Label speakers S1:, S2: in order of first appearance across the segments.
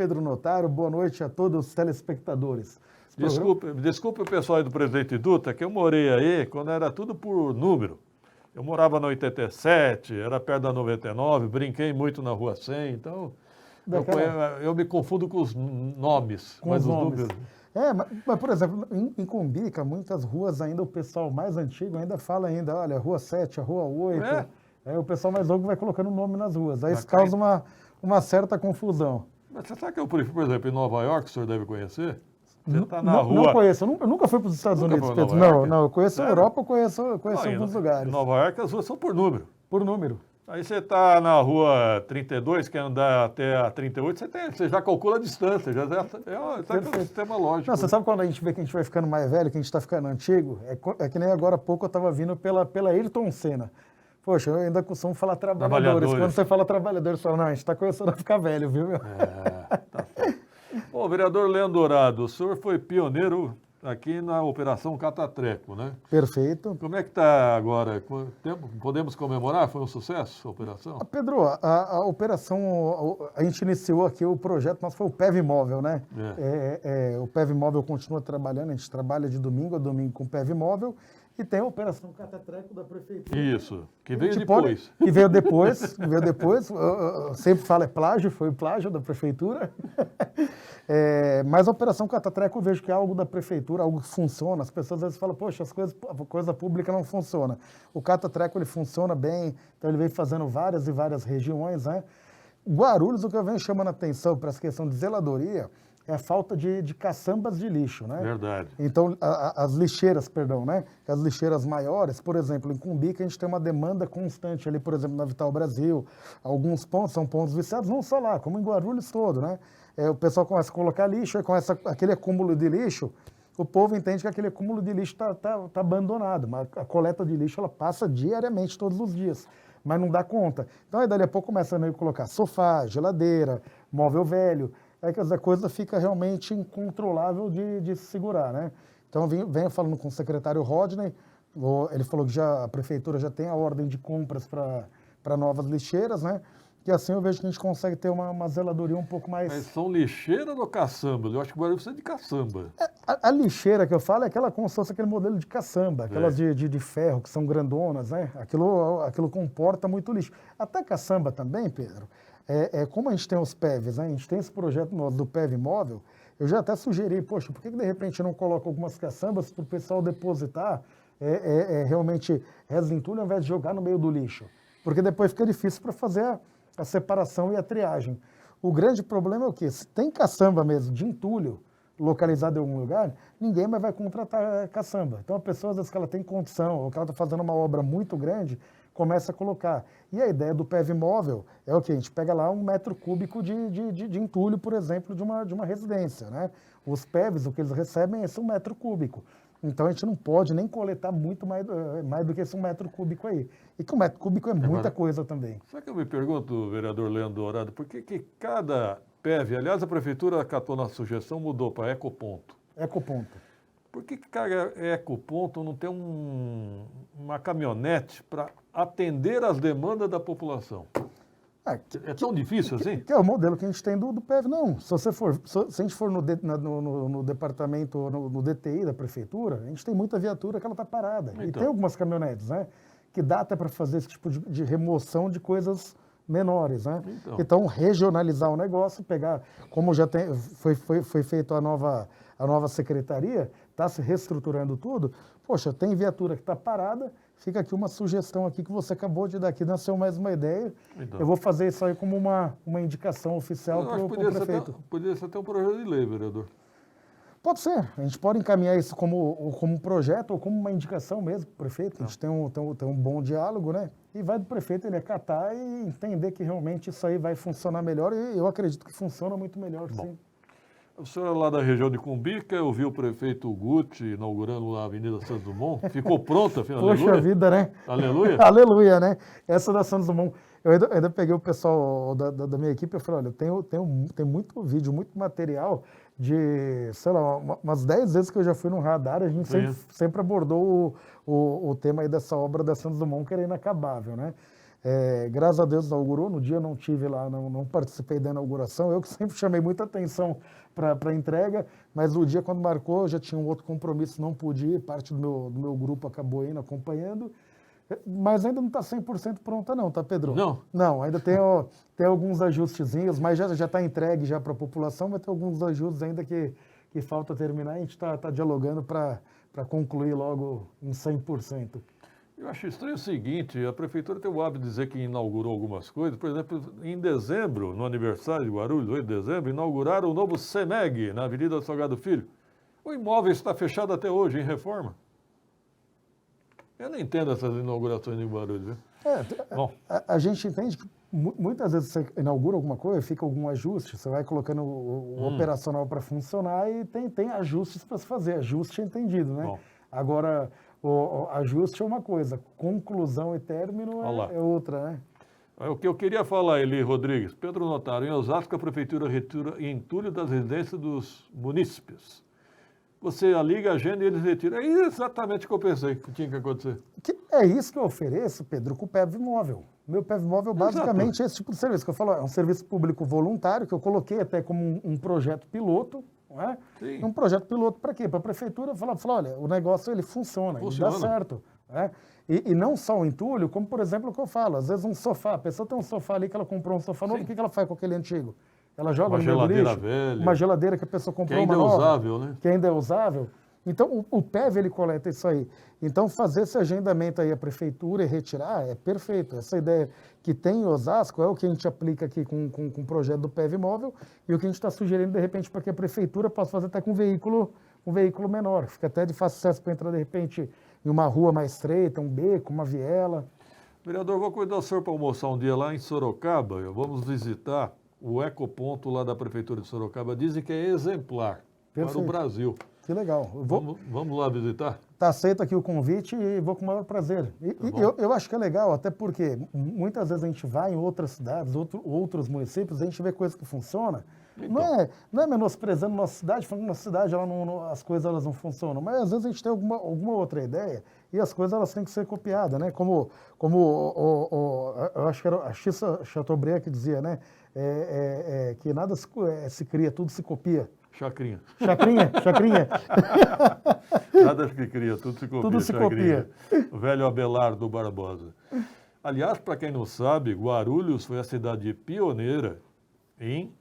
S1: Pedro Notaro, boa noite a todos os telespectadores.
S2: Desculpe o pessoal aí do Presidente Dutra, que eu morei aí quando era tudo por número. Eu morava na 87, era perto da 99, brinquei muito na Rua 100, então eu me confundo com os nomes.
S1: Com os nomes. Mas, por exemplo, em Cumbica, muitas ruas ainda, o pessoal mais antigo ainda fala ainda, olha, Rua 7, a Rua 8. O pessoal mais novo vai colocando nome nas ruas. Aí isso causa uma certa confusão.
S2: Mas você sabe que eu, por exemplo, em Nova York, o senhor deve conhecer? Você está na rua...
S1: Não conheço, eu nunca fui para os Estados Unidos, Pedro. Não, eu conheço a Europa, eu conheço alguns lugares.
S2: Em Nova York as ruas são por número.
S1: Por número.
S2: Aí você está na rua 32, quer andar até a 38, você já calcula a distância, é um sistema lógico.
S1: Não, você sabe quando a gente vê que a gente vai ficando mais velho, que a gente está ficando antigo? É que nem agora há pouco eu estava vindo pela Ayrton Senna. Poxa, eu ainda costumo falar trabalhadores. Quando você fala trabalhadores, você fala, não, a gente está começando a ficar velho, viu, meu?
S2: Tá certo. Bom, vereador Leandro Dourado, o senhor foi pioneiro aqui na Operação Catatreco, né?
S1: Perfeito.
S2: Como é que está agora? Podemos comemorar? Foi um sucesso a operação?
S1: Pedro, a operação, a gente iniciou aqui o projeto, mas foi o PEV Móvel, né? O PEV Móvel continua trabalhando, a gente trabalha de domingo a domingo com o PEV Móvel. E tem a Operação Catatreco da Prefeitura.
S2: Isso, que veio depois.
S1: Que veio depois. Eu sempre falo, é plágio, foi o plágio da Prefeitura. Mas a Operação Catatreco eu vejo que é algo da Prefeitura, algo que funciona. As pessoas às vezes falam, poxa, a coisa pública não funciona. O Catatreco, ele funciona bem, então ele vem fazendo várias e várias regiões, né? Guarulhos, o que eu venho chamando a atenção para essa questão de zeladoria, é a falta de caçambas de lixo, né?
S2: Verdade.
S1: Então, as lixeiras, né? As lixeiras maiores, por exemplo, em Cumbica a gente tem uma demanda constante ali, por exemplo, na Vital Brasil. Alguns pontos são pontos viciados, não só lá, como em Guarulhos todo, né? O pessoal começa a colocar lixo, aí começa aquele acúmulo de lixo, o povo entende que aquele acúmulo de lixo tá abandonado, mas a coleta de lixo ela passa diariamente, todos os dias, mas não dá conta. Então, aí dali a pouco começa a colocar sofá, geladeira, móvel velho, que a coisa fica realmente incontrolável de se segurar, né? Então, venho falando com o secretário Rodney, ele falou que a prefeitura já tem a ordem de compras para novas lixeiras, né? E assim eu vejo que a gente consegue ter uma zeladoria um pouco mais...
S2: Mas são lixeiras ou caçambas? Eu acho que o Guarulhos precisa de caçamba.
S1: A lixeira que eu falo é aquela como se fosse aquele modelo de caçamba, aquelas de ferro, que são grandonas, né? Aquilo comporta muito lixo. Até caçamba também, Pedro, como a gente tem os PEVs, né? A gente tem esse projeto nosso do PEV Móvel, eu já até sugeri, poxa, por que de repente não coloca algumas caçambas para o pessoal depositar realmente resina entulho ao invés de jogar no meio do lixo? Porque depois fica difícil para fazer a separação e a triagem. O grande problema é o quê? Se tem caçamba mesmo de entulho localizado em algum lugar, ninguém mais vai contratar caçamba. Então a pessoa, às vezes que ela tem condição, ou que ela está fazendo uma obra muito grande, começa a colocar. E a ideia do PEV Móvel é o quê? A gente pega lá 1 metro cúbico de entulho, por exemplo, de uma residência, né? Os PEVs, o que eles recebem é esse 1 metro cúbico. Então a gente não pode nem coletar muito mais do que esse 1 metro cúbico aí. E que 1 metro cúbico é muita coisa também.
S2: Sabe que eu me pergunto, vereador Leandro Dourado, por que cada PEV, aliás, a prefeitura acatou nossa sugestão, mudou para ecoponto.
S1: Ecoponto.
S2: Por que cada ecoponto não tem uma caminhonete para atender às demandas da população? É tão difícil assim?
S1: Que é o modelo que a gente tem do PEV, não. Se a gente for no departamento, no DTI da prefeitura, a gente tem muita viatura que ela está parada. Então. E tem algumas caminhonetes, né? Que dá até para fazer esse tipo de remoção de coisas menores, né? Então, regionalizar o negócio, pegar, como já foi feito a nova secretaria, está se reestruturando tudo, poxa, tem viatura que está parada, fica aqui uma sugestão aqui que você acabou de dar aqui, nasceu mais uma ideia, eu vou fazer isso aí como uma indicação oficial para o prefeito.
S2: Poderia ser até um projeto de lei, vereador.
S1: Pode ser, a gente pode encaminhar isso como um projeto ou como uma indicação mesmo para o prefeito, a gente tem um bom diálogo, né? E vai do prefeito ele acatar e entender que realmente isso aí vai funcionar melhor e eu acredito que funciona muito melhor, sim.
S2: O senhor é lá da região de Cumbica, eu vi o prefeito Guti inaugurando a Avenida Santos Dumont, ficou pronta,
S1: Poxa aleluia? Vida, né?
S2: Aleluia?
S1: Aleluia, né? Essa da Santos Dumont, eu ainda peguei o pessoal da minha equipe e falei, olha, tem muito vídeo, muito material de, sei lá, umas 10 vezes que eu já fui no radar, a gente sempre abordou o tema aí dessa obra da Santos Dumont, que era inacabável, né? Graças a Deus inaugurou, no dia eu não tive lá, não participei da inauguração, eu que sempre chamei muita atenção para a entrega, mas o dia quando marcou eu já tinha um outro compromisso, não pude ir, parte do meu grupo acabou indo acompanhando, mas ainda não está 100% pronta não, tá, Pedro?
S2: Não?
S1: Não, ainda tem alguns ajustezinhos, mas já está entregue já para a população, vai ter alguns ajustes ainda que falta terminar, a gente está dialogando para concluir logo em 100%.
S2: Eu acho estranho o seguinte, a prefeitura tem o hábito de dizer que inaugurou algumas coisas. Por exemplo, em dezembro, no aniversário de Guarulhos, 8 de dezembro, inauguraram o novo CEMEG, na Avenida Salgado Filho. O imóvel está fechado até hoje, em reforma. Eu não entendo essas inaugurações em Guarulhos, viu? Bom,
S1: A gente entende que muitas vezes você inaugura alguma coisa, fica algum ajuste, você vai colocando o operacional para funcionar e tem ajustes para se fazer, ajuste é entendido, né?
S2: Bom.
S1: Agora, o ajuste é uma coisa, conclusão e término é outra, né?
S2: O que eu queria falar, Eli Rodrigues, Pedro Notário, em Osasco a prefeitura retira entulho das residências dos munícipes. Você liga a agenda e eles retiram. É exatamente o que eu pensei que tinha que acontecer.
S1: É isso que eu ofereço, Pedro, com o PEV Móvel. Meu PEV Móvel basicamente é esse tipo de serviço que eu falo, é um serviço público voluntário, que eu coloquei até como um projeto piloto, não é?
S2: Sim.
S1: Um projeto piloto para quê? Para a prefeitura falar, olha, o negócio ele funciona, ele dá certo. Né? E não só o entulho, como por exemplo o que eu falo, às vezes um sofá, a pessoa tem um sofá ali que ela comprou um sofá novo, o que ela faz com aquele antigo? Ela joga no meio do lixo,
S2: velha.
S1: uma geladeira que a pessoa comprou
S2: que ainda
S1: uma
S2: é
S1: nova,
S2: usável, né?
S1: que ainda é usável. Então, o PEV, ele coleta isso aí. Então, fazer esse agendamento aí, a prefeitura e retirar, é perfeito. Essa ideia que tem em Osasco é o que a gente aplica aqui com o projeto do PEV Móvel e o que a gente está sugerindo, de repente, para que a prefeitura possa fazer até com um veículo menor. Fica até de fácil acesso para entrar, de repente, em uma rua mais estreita, um beco, uma viela.
S2: Vereador, vou convidar o senhor para almoçar um dia lá em Sorocaba. Vamos visitar o ecoponto lá da prefeitura de Sorocaba. Dizem que é exemplar para o Brasil.
S1: Que legal.
S2: Vamos lá visitar?
S1: Está aceito aqui o convite e vou com o maior prazer. Eu acho que é legal, até porque muitas vezes a gente vai em outras cidades, outros municípios, a gente vê coisas que funcionam. Então. Não é menosprezando nossa cidade, falando que nossa cidade as coisas elas não funcionam, mas às vezes a gente tem alguma outra ideia e as coisas elas têm que ser copiadas, né? Como eu acho que era a Xissa Chateaubriand que dizia, né? Que nada se cria, tudo se copia.
S2: Chacrinha. Nada se cria, tudo se copia.
S1: Tudo se copia.
S2: O velho Abelardo Barbosa. Aliás, para quem não sabe, Guarulhos foi a cidade pioneira em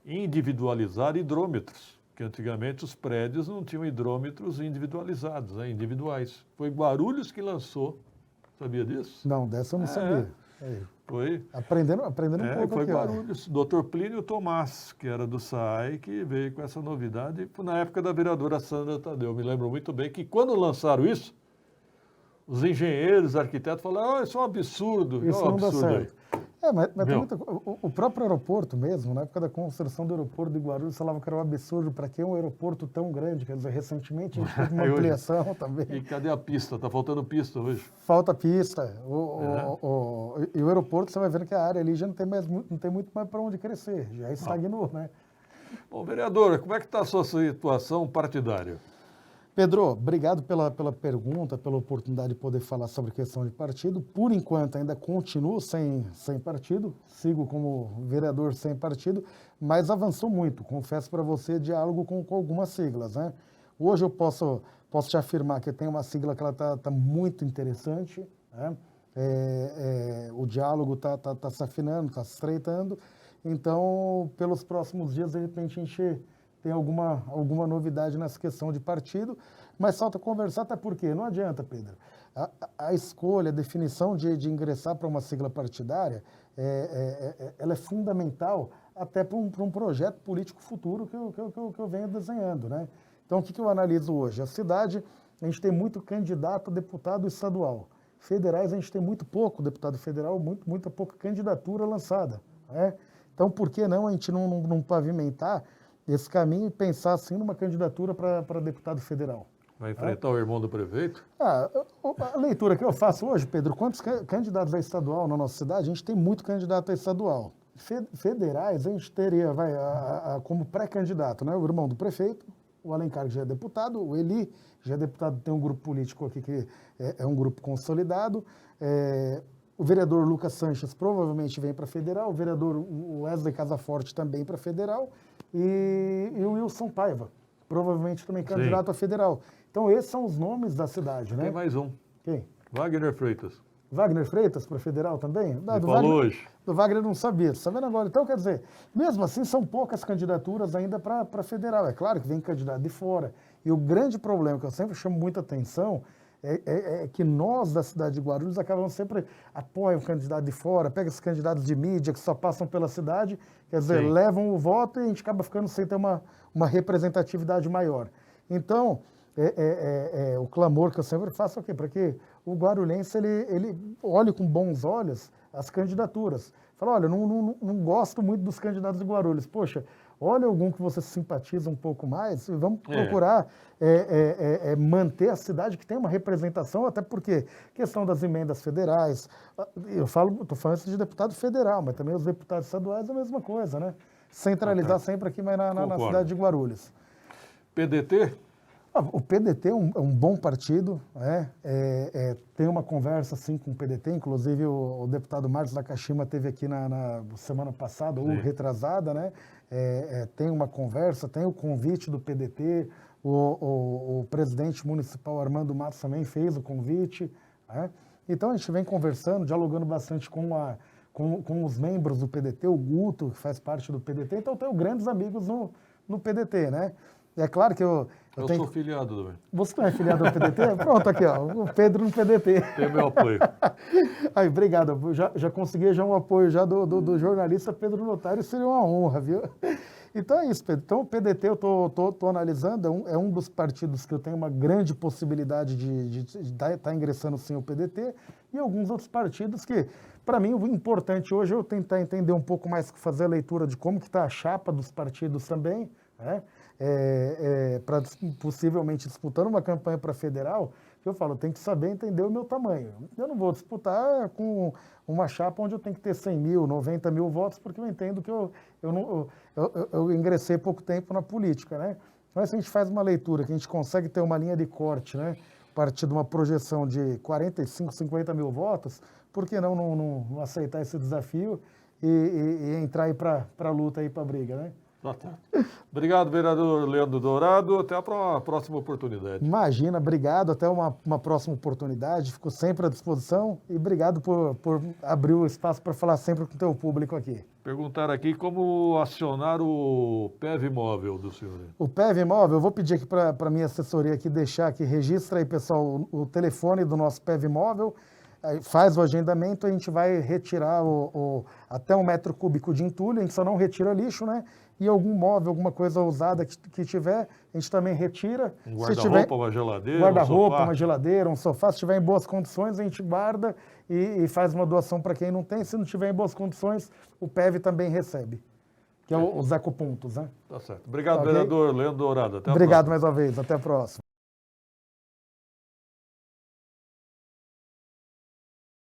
S2: individualizar hidrômetros, porque antigamente os prédios não tinham hidrômetros individualizados, né, individuais. Foi Guarulhos que lançou, sabia disso?
S1: Não, dessa eu não sabia.
S2: Foi.
S1: Aprendendo um pouco
S2: foi
S1: aqui.
S2: Guarulhos. Dr. Plínio Tomás, que era do SAI, que veio com essa novidade na época da vereadora Sandra Tadeu. Eu me lembro muito bem que quando lançaram isso, os engenheiros, arquitetos falaram, isso é um absurdo.
S1: Isso não dá certo. Mas tem
S2: Meu.
S1: o próprio aeroporto mesmo, na época da construção do aeroporto de Guarulhos, falavam que era um absurdo, para que um aeroporto tão grande? Quer dizer, recentemente a gente teve uma ampliação também.
S2: E cadê a pista? Está faltando pista hoje.
S1: Falta pista. E o aeroporto, você vai vendo que a área ali já não tem muito mais para onde crescer, já estagnou, né?
S2: Bom, vereador, como é que está a sua situação partidária?
S1: Pedro, obrigado pela pergunta, pela oportunidade de poder falar sobre questão de partido. Por enquanto, ainda continuo sem partido, sigo como vereador sem partido, mas avançou muito. Confesso para você, diálogo com algumas siglas, né? Hoje eu posso te afirmar que tem uma sigla que ela está muito interessante, né? O diálogo está se afinando, está se estreitando. Então, pelos próximos dias, de repente, a gente tem alguma novidade nessa questão de partido, mas falta conversar, até porque não adianta, Pedro. A escolha, a definição de ingressar para uma sigla partidária, ela é fundamental até para um projeto político futuro que eu venho desenhando, né? Então, o que eu analiso hoje? A cidade, a gente tem muito candidato a deputado estadual. Federais, a gente tem muito pouco deputado federal, muito pouca candidatura lançada, né? Então, por que não a gente não pavimentar esse caminho e pensar assim numa candidatura para deputado federal?
S2: Vai enfrentar o irmão do prefeito?
S1: A leitura que eu faço hoje, Pedro, quantos candidatos a estadual na nossa cidade? A gente tem muito candidato a estadual. Federais, a gente teria como pré-candidato, né, o irmão do prefeito, o Alencar, que já é deputado, o Eli, já é deputado, tem um grupo político aqui que é um grupo consolidado, O vereador Lucas Sanches provavelmente vem para federal, o vereador Wesley Casaforte também para federal e o Wilson Paiva, provavelmente também candidato a federal. Então, esses são os nomes da cidade, né?
S2: Tem mais um.
S1: Quem?
S2: Wagner Freitas.
S1: Wagner Freitas para federal também? Não,
S2: Ele falou hoje.
S1: Do Wagner eu não sabia, está sabendo agora. Então, quer dizer, mesmo assim, são poucas candidaturas ainda para federal. É claro que vem candidato de fora. E o grande problema que eu sempre chamo muita atenção é que nós da cidade de Guarulhos acabamos sempre apoiam o candidato de fora, pega esses candidatos de mídia que só passam pela cidade, quer dizer,
S2: Sim.
S1: levam o voto e a gente acaba ficando sem ter uma representatividade maior. Então, o clamor que eu sempre faço é o quê? Para que o guarulhense ele olhe com bons olhos as candidaturas. Fala, olha, não gosto muito dos candidatos de Guarulhos. Poxa, olha algum que você simpatiza um pouco mais e vamos procurar manter a cidade que tem uma representação, até porque questão das emendas federais, estou falando isso de deputado federal, mas também os deputados estaduais é a mesma coisa, né? Centralizar sempre aqui, mas na cidade de Guarulhos.
S2: PDT?
S1: O PDT é um bom partido, né? Tem uma conversa assim com o PDT, inclusive o deputado Marcos Nakashima teve aqui na semana passada, ou retrasada, né? Tem uma conversa, tem o convite do PDT, o presidente municipal Armando Matos também fez o convite, né? Então a gente vem conversando, dialogando bastante com os membros do PDT, o Guto, que faz parte do PDT, então eu tenho grandes amigos no PDT, né? E é claro que eu
S2: sou filiado também.
S1: Você não é filiado ao PDT? Pronto, aqui, ó, o Pedro no PDT.
S2: Tem meu apoio.
S1: Aí, obrigado. Já consegui um apoio já do jornalista Pedro Notário, seria uma honra, viu? Então é isso, Pedro. Então o PDT eu tô analisando, é um dos partidos que eu tenho uma grande possibilidade de estar ingressando sim o PDT, e alguns outros partidos que, para mim, o importante hoje é eu tentar entender um pouco mais, fazer a leitura de como que está a chapa dos partidos também, né? Para possivelmente disputando uma campanha para federal, que eu falo, eu tenho que saber entender o meu tamanho. Eu não vou disputar com uma chapa onde eu tenho que ter 100 mil, 90 mil votos, porque eu entendo que eu ingressei pouco tempo na política, né? Mas se a gente faz uma leitura, que a gente consegue ter uma linha de corte, né? A partir de uma projeção de 45, 50 mil votos, por que não aceitar esse desafio e entrar aí para a luta, aí para a briga, né?
S2: Obrigado, vereador Leandro Dourado. Até a próxima oportunidade.
S1: Imagina, obrigado. Até uma próxima oportunidade. Fico sempre à disposição e obrigado por abrir o espaço para falar sempre com o teu público aqui.
S2: Perguntaram aqui como acionar o PEV móvel do senhor.
S1: O PEV móvel, eu vou pedir aqui para a minha assessoria aqui deixar aqui, registra aí, pessoal, o telefone do nosso PEV móvel. Faz o agendamento, a gente vai retirar até 1 metro cúbico de entulho, a gente só não retira lixo, né? E algum móvel, alguma coisa usada que tiver, a gente também retira.
S2: Um guarda-roupa, uma geladeira,
S1: guarda-roupa, uma geladeira, um sofá, se estiver em boas condições, a gente guarda e faz uma doação para quem não tem. Se não estiver em boas condições, o PEV também recebe, que é os ecopontos, né?
S2: Tá certo. Obrigado, vereador Leandro Dourado. Até a
S1: Obrigado
S2: próxima.
S1: mais uma vez, até a próxima.